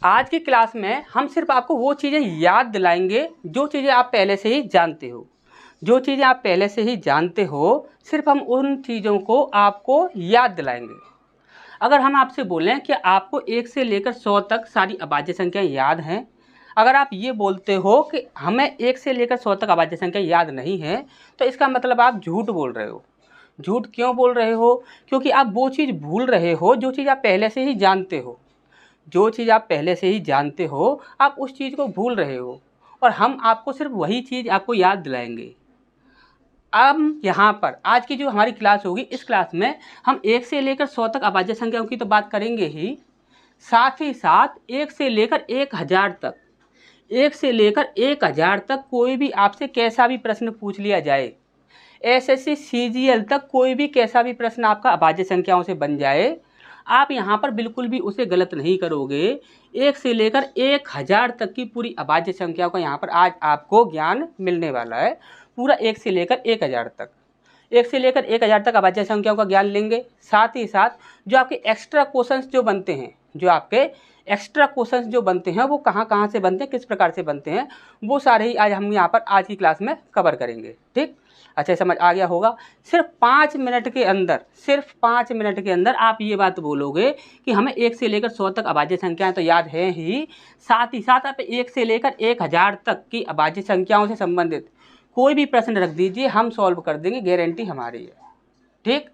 आज की क्लास में हम सिर्फ आपको वो चीज़ें याद दिलाएंगे जो चीज़ें आप पहले से ही जानते हो। जो चीज़ें आप पहले से ही जानते हो सिर्फ हम उन चीज़ों को आपको याद दिलाएंगे। अगर हम आपसे बोलें कि आपको 1 से लेकर 100 तक सारी अभाज्य संख्याएं याद हैं, अगर आप ये बोलते हो कि हमें 1 से लेकर 100 तक अभाज्य संख्या याद नहीं है, तो इसका मतलब आप झूठ बोल रहे हो। झूठ क्यों बोल रहे हो? क्योंकि आप वो चीज़ भूल रहे हो जो चीज़ आप पहले से ही जानते हो। जो चीज़ आप पहले से ही जानते हो आप उस चीज़ को भूल रहे हो, और हम आपको सिर्फ वही चीज़ आपको याद दिलाएंगे। अब यहाँ पर आज की जो हमारी क्लास होगी, इस क्लास में हम 1 से लेकर 100 तक अभाज्य संख्याओं की तो बात करेंगे ही साथ 1 से लेकर 1000 तक, 1 से लेकर 1000 तक कोई भी आपसे कैसा भी प्रश्न पूछ लिया जाए, एसएससी सीजीएल तक कोई भी कैसा भी प्रश्न आपका अभाज्य संख्याओं से बन जाए, आप यहाँ पर बिल्कुल भी उसे गलत नहीं करोगे। 1 से लेकर 1000 तक की पूरी अभाज्य संख्याओं का यहाँ पर आज आपको ज्ञान मिलने वाला है। पूरा 1 से लेकर 1000 तक, 1 से लेकर 1000 तक अभाज्य संख्याओं का ज्ञान लेंगे। साथ ही साथ जो आपके एक्स्ट्रा क्वेश्चंस जो बनते हैं, जो आपके एक्स्ट्रा क्वेश्चंस जो बनते हैं वो कहाँ से बनते हैं, किस प्रकार से बनते हैं, वो सारे ही आज हम यहाँ पर आज की क्लास में कवर करेंगे। ठीक, अच्छा समझ आ गया होगा। सिर्फ 5 मिनट के अंदर, सिर्फ 5 मिनट के अंदर आप ये बात बोलोगे कि हमें 1 से लेकर 100 तक अभाज्य संख्याएं तो याद हैं ही साथ आप 1 से लेकर 1000 तक की अभाज्य संख्याओं से संबंधित कोई भी प्रश्न रख दीजिए, हम सॉल्व कर देंगे, गारंटी हमारी है। ठीक,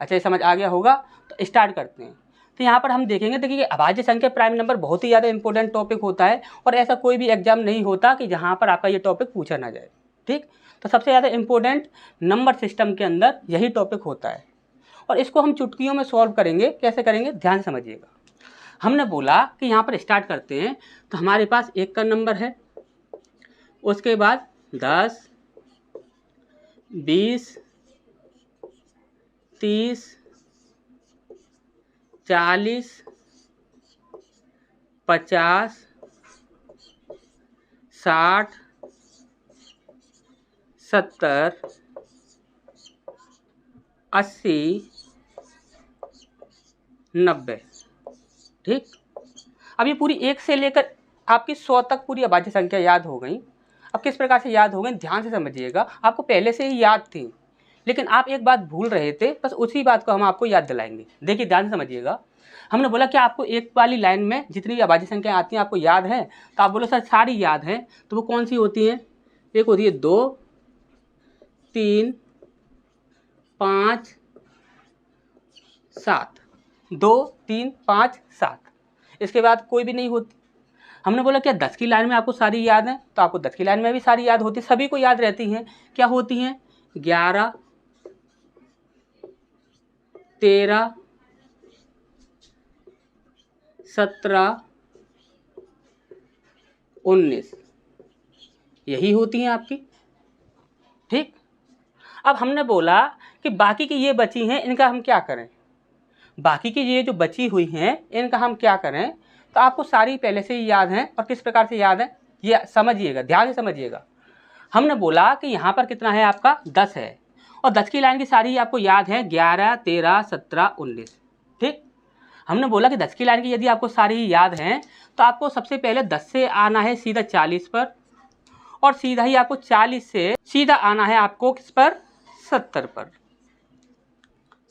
अच्छा समझ आ गया होगा। तो स्टार्ट करते हैं। तो यहाँ पर हम देखेंगे, देखिए अभाज्य संख्या प्राइम नंबर बहुत ही ज़्यादा इंपॉर्टेंट टॉपिक होता है, और ऐसा कोई भी एग्जाम नहीं होता कि जहाँ पर आपका ये टॉपिक पूछा ना जाए। ठीक, तो सबसे ज़्यादा इम्पोर्टेंट नंबर सिस्टम के अंदर यही टॉपिक होता है, और इसको हम चुटकियों में सॉल्व करेंगे। कैसे करेंगे, ध्यान से समझिएगा। हमने बोला कि यहाँ पर स्टार्ट करते हैं, तो हमारे पास 1 का नंबर है, उसके बाद 10, 20, 30, 40, 50, 60, 70, 80, 90। ठीक, अब ये पूरी 1 से लेकर आपकी 100 तक पूरी अभाज्य संख्या याद हो गई। अब किस प्रकार से याद हो गई, ध्यान से समझिएगा। आपको पहले से ही याद थी, लेकिन आप एक बात भूल रहे थे, बस उसी बात को हम आपको याद दिलाएंगे। देखिए ध्यान से समझिएगा। हमने बोला कि आपको एक वाली लाइन में जितनी भी अभाज्य संख्या आती हैं आपको याद है, तो आप बोलो सर सारी याद हैं, तो वो कौन सी होती हैं? एक होती है 2, 3, 5, 7, 2, 3, 5, 7, इसके बाद कोई भी नहीं होती। हमने बोला क्या 10 की लाइन में आपको सारी याद है, तो आपको 10 की लाइन में भी सारी याद होती है, सभी को याद रहती हैं। क्या होती हैं? 11, 13, 17, 19, यही होती हैं आपकी। ठीक, अब हमने बोला कि बाकी की ये बची हैं, इनका हम क्या करें? बाकी की ये जो बची हुई हैं इनका हम क्या करें? तो आपको सारी पहले से ही याद हैं, और किस प्रकार से याद है ये समझिएगा, ध्यान से समझिएगा। हमने बोला कि यहाँ पर कितना है आपका 10 है, और 10 की लाइन की सारी आपको याद है 11, 13, 17, 19। ठीक, हमने बोला कि 10 की लाइन की यदि आपको सारी याद हैं तो आपको सबसे पहले 10 से आना है सीधा 40 पर, और सीधा ही आपको 40 से सीधा आना है आपको किस पर? 70 पर।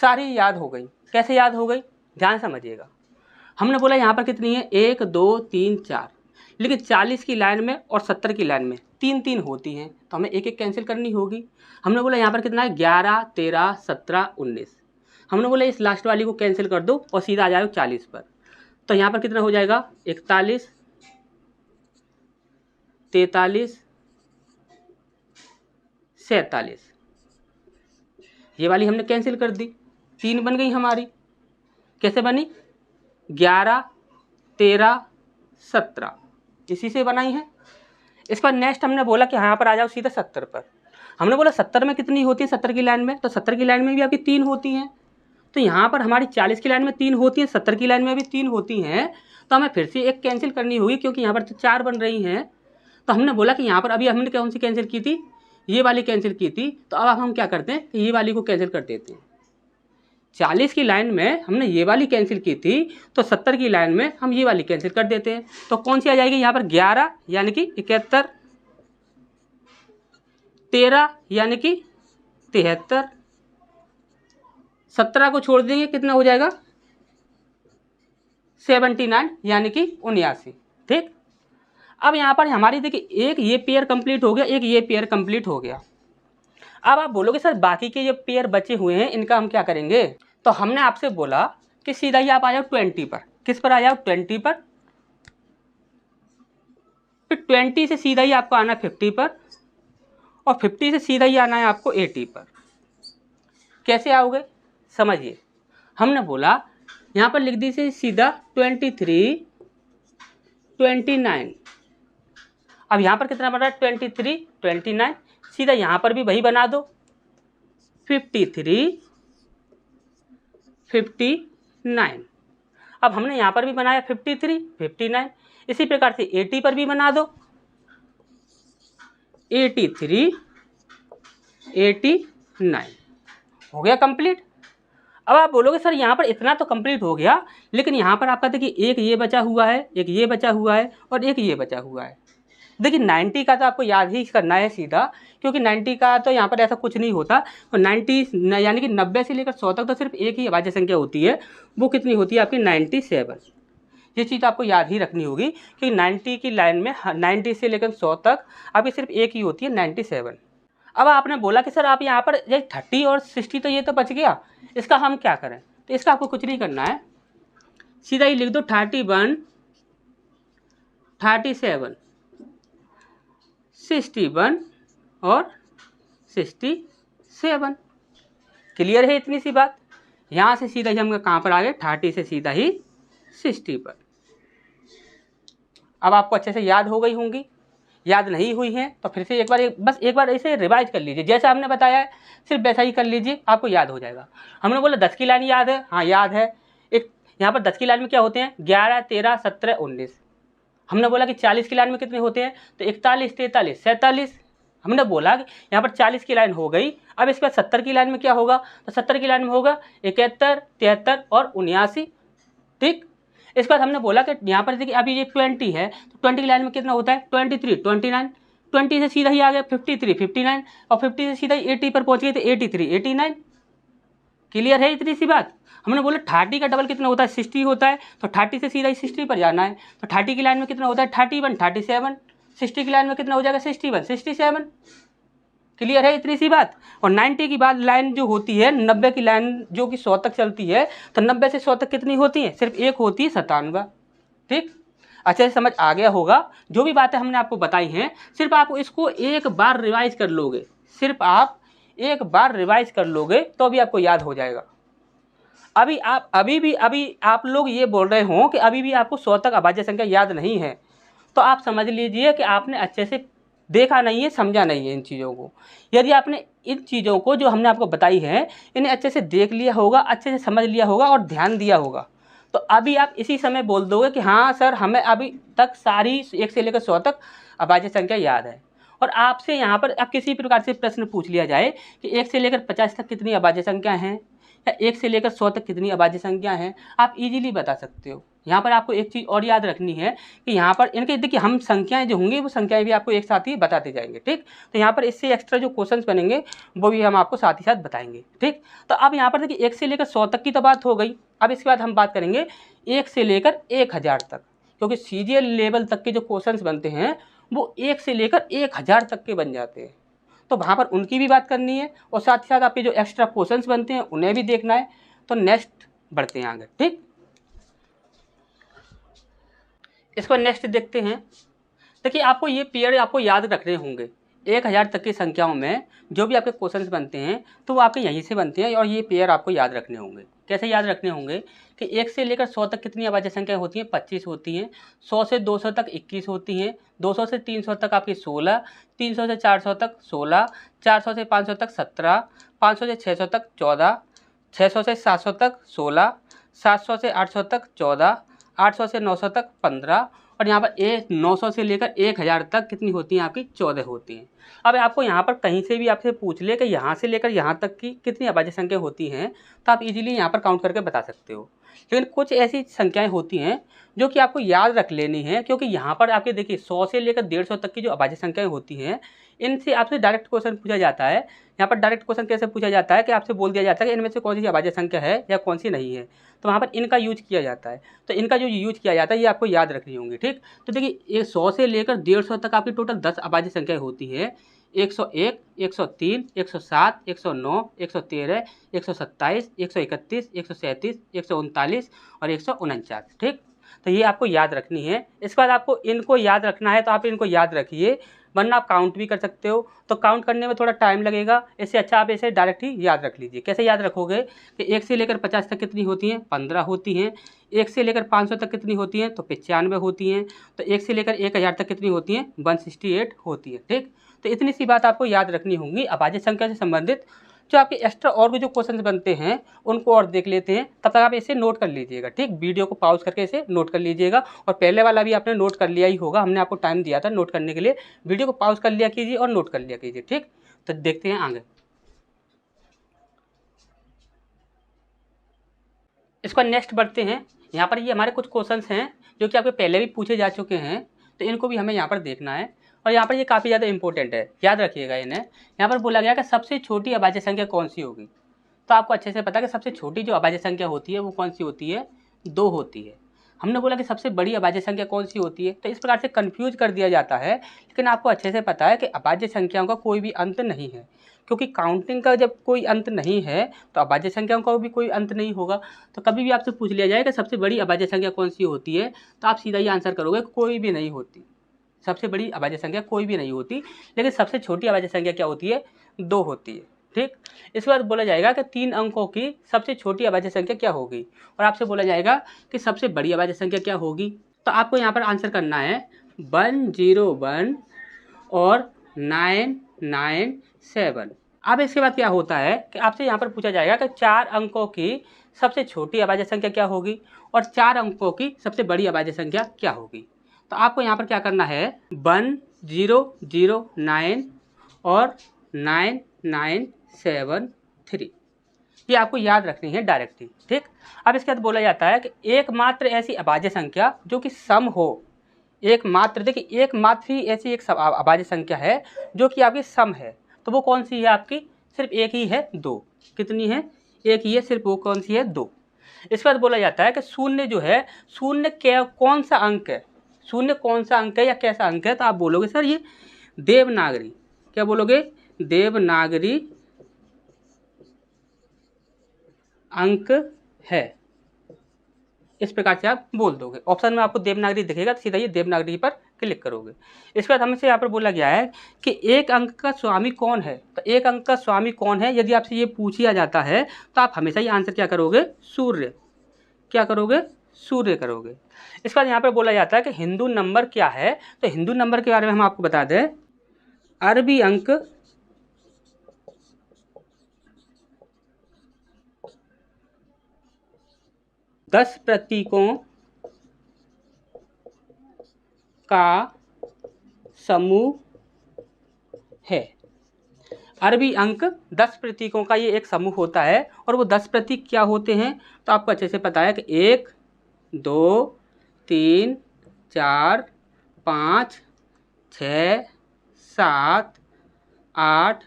सारी याद हो गई। कैसे याद हो गई, ध्यान समझिएगा। हमने बोला यहाँ पर कितनी है 1, 2, 3, 4, लेकिन 40 की लाइन में और 70 की लाइन में 3 होती हैं, तो हमें एक एक कैंसिल करनी होगी। हमने बोला यहाँ पर कितना है 11, 13, 17, 19। हमने बोला इस लास्ट वाली को कैंसिल कर दो और सीधा आ जाएगा 40 पर, तो यहाँ पर कितना हो जाएगा 41, 43, 47। ये वाली हमने कैंसिल कर दी, 3 बन गई हमारी। कैसे बनी? 11, 13, 17, इसी से बनाई है। इस पर नेक्स्ट हमने बोला कि यहाँ पर आ जाओ सीधा 70 पर। हमने बोला 70 में कितनी होती है 70 की लाइन में, तो 70 की लाइन में भी आपकी 3 होती हैं, तो यहाँ पर हमारी 40 की लाइन में 3 होती हैं, 70 की लाइन में भी 3 होती हैं, तो हमें फिर से एक कैंसिल करनी होगी क्योंकि यहाँ पर तो 4 बन रही हैं। तो हमने बोला कि यहाँ पर अभी हमने कौन सी कैंसिल की थी, ये वाली कैंसिल की थी, तो अब हम क्या करते हैं कि ये वाली को कैंसिल कर देते हैं। 40 की लाइन में हमने ये वाली कैंसिल की थी, तो 70 की लाइन में हम ये वाली कैंसिल कर देते हैं। तो कौन सी आ जाएगी यहाँ पर 11 यानी कि 71, 13 यानी कि 73, 17 को छोड़ देंगे कितना हो जाएगा 79 यानी कि 79। ठीक, अब यहाँ पर हमारी देखिए एक ये पेयर कंप्लीट हो गया, एक ये पेयर कंप्लीट हो गया। अब आप बोलोगे सर बाकी के जो पेयर बचे हुए हैं इनका हम क्या करेंगे? तो हमने आपसे बोला कि सीधा ही आप आ जाओ 20 पर। किस पर आ जाओ? 20 पर। फिर 20 से सीधा ही आपको आना है 50 पर, और 50 से सीधा ही आना है आपको 80 पर। कैसे आओगे समझिए, हमने बोला यहाँ पर लिख दीजिए सीधा 23, 29। अब यहाँ पर कितना बन रहा है 23, 29, सीधा यहाँ पर भी वही बना दो 53, 59। अब हमने यहाँ पर भी बनाया 53, 59, इसी प्रकार से 80 पर भी बना दो 83, 89। हो गया कंप्लीट। अब आप बोलोगे सर यहाँ पर इतना तो कंप्लीट हो गया, लेकिन यहाँ पर आपका देखिए एक ये बचा हुआ है, एक ये बचा हुआ है और एक ये बचा हुआ है। देखिए 90 का तो आपको याद ही करना है सीधा, क्योंकि 90 का तो यहाँ पर ऐसा कुछ नहीं होता। और 90 यानी कि 90 से लेकर 100 तक तो सिर्फ एक ही अभाज्य संख्या होती है, वो कितनी होती है आपकी 97। ये चीज़ आपको याद ही रखनी होगी कि 90 की लाइन में 90 से लेकर 100 तक आपकी सिर्फ एक ही होती है 97। अब आपने बोला कि सर आप यहाँ पर ये 30 और 60 तो ये तो बच गया, इसका हम क्या करें? तो इसका आपको कुछ नहीं करना है, सीधा ही लिख दो 31, 37, 61 और 67। क्लियर है इतनी सी बात? यहाँ से सीधा ही हम कहाँ पर आ गए 30 से सीधा ही 60 पर। अब आपको अच्छे से याद हो गई होंगी। याद नहीं हुई है तो फिर से बस एक बार ऐसे रिवाइज कर लीजिए, जैसा हमने बताया है सिर्फ वैसा ही कर लीजिए, आपको याद हो जाएगा। हमने बोला 10 की लाइन याद है, हाँ याद है। एक यहाँ पर 10 की लाइन में क्या होते हैं 11, 13, 17, 19। हमने बोला कि 40 की लाइन में कितने होते हैं, तो 41, 43, 47। हमने बोला कि यहाँ पर 40 की लाइन हो गई। अब इसके बाद 70 की लाइन में क्या होगा, तो 70 की लाइन में होगा 71, 73 और 79। ठीक, इसके बाद हमने बोला कि यहाँ पर देखिए अभी ये 20 है, तो 20 की लाइन में कितना होता है 23, 29। 20 से सीधा ही आ गया 53, 59 और 50 से सीधा ही 80 पर पहुँच गए तो 83, 89। क्लियर है इतनी सी बात? हमने बोला 30 का डबल कितना होता है 60 होता है, तो 30 से सीधा ही 60 पर जाना है। तो 30 की लाइन में कितना होता है 31, 37। 60 की लाइन में कितना हो जाएगा 61, 67। क्लियर है इतनी सी बात? और 90 की बाद लाइन जो होती है 90 की लाइन जो कि 100 तक चलती है, तो 90 से 100 तक कितनी होती है, सिर्फ एक होती है 97। ठीक, अच्छे से समझ आ गया होगा। जो भी बातें हमने आपको बताई हैं सिर्फ आप इसको एक बार रिवाइज कर लोगे, सिर्फ आप एक बार रिवाइज कर लोगे तो भी आपको याद हो जाएगा। अभी आप लोग ये बोल रहे हो कि अभी भी आपको 100 तक अभाज्य संख्या याद नहीं है, तो आप समझ लीजिए कि आपने अच्छे से देखा नहीं है, समझा नहीं है इन चीज़ों को। यदि आपने इन चीज़ों को जो हमने आपको बताई हैं इन्हें अच्छे से देख लिया होगा, अच्छे से समझ लिया होगा और ध्यान दिया होगा, तो अभी आप इसी समय बोल दोगे कि हाँ सर हमें अभी तक सारी 1 से लेकर 100 तक अभाज्य संख्या याद है। और आपसे यहाँ पर अब किसी प्रकार से प्रश्न पूछ लिया जाए कि 1 से लेकर 50 तक कितनी अभाज्य संख्या हैं या 1 से लेकर 100 तक कितनी अभाज्य संख्या हैं, आप इजीली बता सकते हो। यहाँ पर आपको एक चीज़ और याद रखनी है कि यहाँ पर इनके देखिए हम संख्याएं जो होंगी वो संख्याएं भी आपको एक साथ ही बताते जाएंगे। ठीक, तो यहाँ पर इससे एक्स्ट्रा जो क्वेश्चंस बनेंगे वो भी हम आपको साथ ही साथ बताएंगे। ठीक, तो अब यहाँ पर देखिए 1 से लेकर 100 तक की तो बात हो गई। अब इसके बाद हम बात करेंगे 1 से लेकर 1000 तक, क्योंकि सीजीएल लेवल तक के जो क्वेश्चंस बनते हैं वो 1 से लेकर 1000 तक के बन जाते हैं, तो वहाँ पर उनकी भी बात करनी है और साथ ही साथ आपके जो एक्स्ट्रा क्वेश्चंस बनते हैं उन्हें भी देखना है। तो नेक्स्ट बढ़ते हैं आगे। ठीक, इसको नेक्स्ट देखते हैं। देखिए आपको ये पेयर आपको याद रखने होंगे। 1000 तक की संख्याओं में जो भी आपके क्वेश्चंस बनते हैं तो वो आपके यहीं से बनते हैं, और ये पेयर आपको याद रखने होंगे। कैसे याद रखने होंगे कि 1 से लेकर 100 तक कितनी अभाज्य संख्या होती हैं 25 होती हैं, 100 से 200 तक 21 होती हैं, 200 से 300 तक आपकी 16, 300 से 400 तक 16, 400 से 500 तक 17, 500 से 600 तक 14, 600 से 700 तक 16, 700 से 800 तक 14, 800 से 900 तक 15 और यहाँ पर 900 से लेकर 1000 तक कितनी होती हैं आपकी 14 होती हैं। अब आपको यहाँ पर कहीं से भी आपसे पूछ ले कि यहाँ से लेकर यहाँ तक की कितनी अभाज्य संख्या होती हैं, तो आप इजीली यहाँ पर काउंट करके बता सकते हो। लेकिन कुछ ऐसी संख्याएं होती हैं जो कि आपको याद रख लेनी है, क्योंकि यहाँ पर आपके देखिए 100 से लेकर 150 तक की जो अभाज्य संख्याएं होती हैं, इनसे आपसे डायरेक्ट क्वेश्चन पूछा जाता है। यहाँ पर डायरेक्ट क्वेश्चन कैसे पूछा जाता है कि आपसे बोल दिया जाता है कि इनमें से कौन सी अभाज्य संख्या है या कौन सी नहीं है, तो वहाँ पर इनका यूज किया जाता है। तो इनका जो यूज किया जाता है ये आपको याद रखनी होंगी, ठीक। तो देखिए ये 100 से लेकर 150 तक आपकी टोटल 10 अभाज्य संख्याएं होती है। 101, 103, 107, 109, 113, 127, 131, 137, 139 और 149, ठीक। तो ये आपको याद रखनी है। इसके बाद आपको इनको याद रखना है, तो आप इनको याद रखिए, वरना आप काउंट भी कर सकते हो। तो काउंट करने में थोड़ा टाइम लगेगा, इससे अच्छा आप इसे डायरेक्ट ही याद रख लीजिए। कैसे याद रखोगे कि 1 से लेकर 50 तक कितनी होती हैं, 15 होती हैं। 1 से लेकर 500 तक कितनी होती हैं, तो 95 होती हैं। तो 1 से लेकर 1000 तक कितनी होती हैं, 168 होती है, ठीक। तो इतनी सी बात आपको याद रखनी होंगी। अभाज्य संख्या से संबंधित जो आपके एक्स्ट्रा और भी जो क्वेश्चंस बनते हैं उनको और देख लेते हैं, तब तक आप इसे नोट कर लीजिएगा, ठीक। वीडियो को पॉज करके इसे नोट कर लीजिएगा। और पहले वाला भी आपने नोट कर लिया ही होगा, हमने आपको टाइम दिया था नोट करने के लिए। वीडियो को पॉज कर लिया कीजिए और नोट कर लिया कीजिए, ठीक। तो देखते हैं आगे। इसको नेक्स्ट बढ़ते हैं। यहाँ पर ये हमारे कुछ क्वेश्चंस हैं जो कि आपके पहले भी पूछे जा चुके हैं, तो इनको भी हमें यहाँ पर देखना है। और यहाँ पर ये काफ़ी ज़्यादा इंपॉर्टेंट है, याद रखिएगा इन्हें। यहाँ पर बोला गया कि सबसे छोटी अभाज्य संख्या कौन सी होगी, तो आपको अच्छे से पता है कि सबसे छोटी जो अभाज्य संख्या होती है वो कौन सी होती है, 2 होती है। हमने बोला कि सबसे बड़ी अभाज्य संख्या कौन सी होती है, तो इस प्रकार से कंफ्यूज कर दिया जाता है। लेकिन आपको अच्छे से पता है कि अभाज्य संख्याओं का कोई भी अंत नहीं है, क्योंकि काउंटिंग का जब कोई अंत नहीं है तो अभाज्य संख्याओं का भी कोई अंत नहीं होगा। तो कभी भी आपसे पूछ लिया जाए कि सबसे बड़ी अभाज्य संख्या कौन सी होती है, तो आप सीधा ही आंसर करोगे कोई भी नहीं होती। सबसे बड़ी अभाज्य संख्या कोई भी नहीं होती, लेकिन सबसे छोटी अभाज्य संख्या क्या होती है, 2 होती है, ठीक। इसके बाद बोला जाएगा कि 3 अंकों की सबसे छोटी अभाज्य संख्या क्या होगी, और आपसे बोला जाएगा कि सबसे बड़ी अभाज्य संख्या क्या होगी। तो आपको यहाँ पर आंसर करना है 101 और 997। अब इसके बाद क्या होता है कि आपसे यहाँ पर पूछा जाएगा कि 4 अंकों की सबसे छोटी अभाज्य संख्या क्या होगी और 4 अंकों की सबसे बड़ी अभाज्य संख्या क्या होगी। तो आपको यहाँ पर क्या करना है, 1009 और 9973, ये आपको याद रखनी है डायरेक्टली, ठीक। अब इसके बाद बोला जाता है कि एकमात्र ऐसी अभाज्य संख्या जो कि सम हो, एकमात्र, देखिए एकमात्र ही ऐसी एक अभाज्य संख्या है जो कि आपकी सम है, तो वो कौन सी है आपकी, सिर्फ एक ही है, 2। कितनी है, एक ही है, सिर्फ वो कौन सी है, 2। इसके बाद बोला जाता है कि शून्य जो है, शून्य क्या कौन सा अंक है, शून्य कौन सा अंक है या कैसा अंक है, तो आप बोलोगे सर ये देवनागरी, क्या बोलोगे, देवनागरी अंक है, इस प्रकार से आप बोल दोगे। ऑप्शन में आपको देवनागरी दिखेगा तो सीधा ये देवनागरी पर क्लिक करोगे। इसके बाद हमसे यहाँ पर बोला गया है कि एक अंक का स्वामी कौन है, तो एक अंक का स्वामी कौन है यदि आपसे ये पूछा जाता है तो आप हमेशा ही आंसर क्या करोगे, सूर्य, क्या करोगे, सूर्य करोगे। इसके बाद यहाँ पर बोला जाता है कि हिंदू नंबर क्या है, तो हिंदू नंबर के बारे में हम आपको बता दें, अरबी अंक 10 प्रतीकों का समूह है। अरबी अंक 10 प्रतीकों का ये एक समूह होता है, और वो 10 प्रतीक क्या होते हैं, तो आपको अच्छे से पता है कि 1 2 3 4 5 6 7 8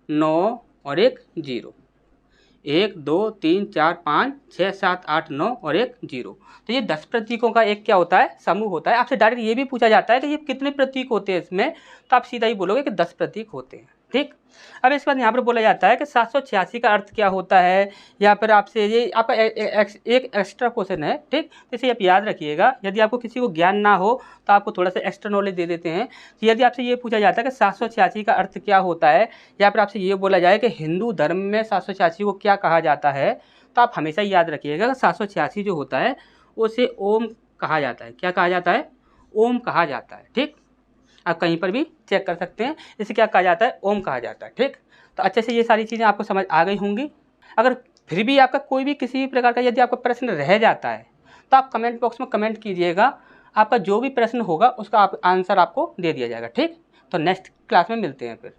9 और 1 0, 1 2 3 4 5 6 7 8 9 और 1 0। तो ये 10 प्रतीकों का एक क्या होता है, समूह होता है। आपसे डायरेक्ट ये भी पूछा जाता है कि ये कितने प्रतीक होते हैं इसमें, तो आप सीधा ही बोलोगे कि 10 प्रतीक होते हैं, ठीक। अब इसके बाद यहाँ पर बोला जाता है कि 786 का अर्थ क्या होता है, या फिर आपसे ये आपका एक एक्स्ट्रा क्वेश्चन है, ठीक। तो इसे आप याद रखिएगा, यदि आपको किसी को ज्ञान ना हो तो आपको थोड़ा सा एक्स्ट्रा नॉलेज दे देते हैं। तो यदि आपसे ये पूछा जाता है कि 786 का अर्थ क्या होता है, या फिर आपसे ये बोला जाए कि हिंदू धर्म में 786 को क्या कहा जाता है, तो आप हमेशा याद रखिएगा कि 786 जो होता है उसे ओम कहा जाता है। क्या कहा जाता है, ओम कहा जाता है, ठीक। आप कहीं पर भी चेक कर सकते हैं, इसे क्या कहा जाता है, ओम कहा जाता है, ठीक। तो अच्छे से ये सारी चीज़ें आपको समझ आ गई होंगी। अगर फिर भी आपका कोई भी किसी भी प्रकार का यदि आपका प्रश्न रह जाता है तो आप कमेंट बॉक्स में कमेंट कीजिएगा, आपका जो भी प्रश्न होगा उसका आंसर आपको दे दिया जाएगा। ठीक, तो नेक्स्ट क्लास में मिलते हैं फिर।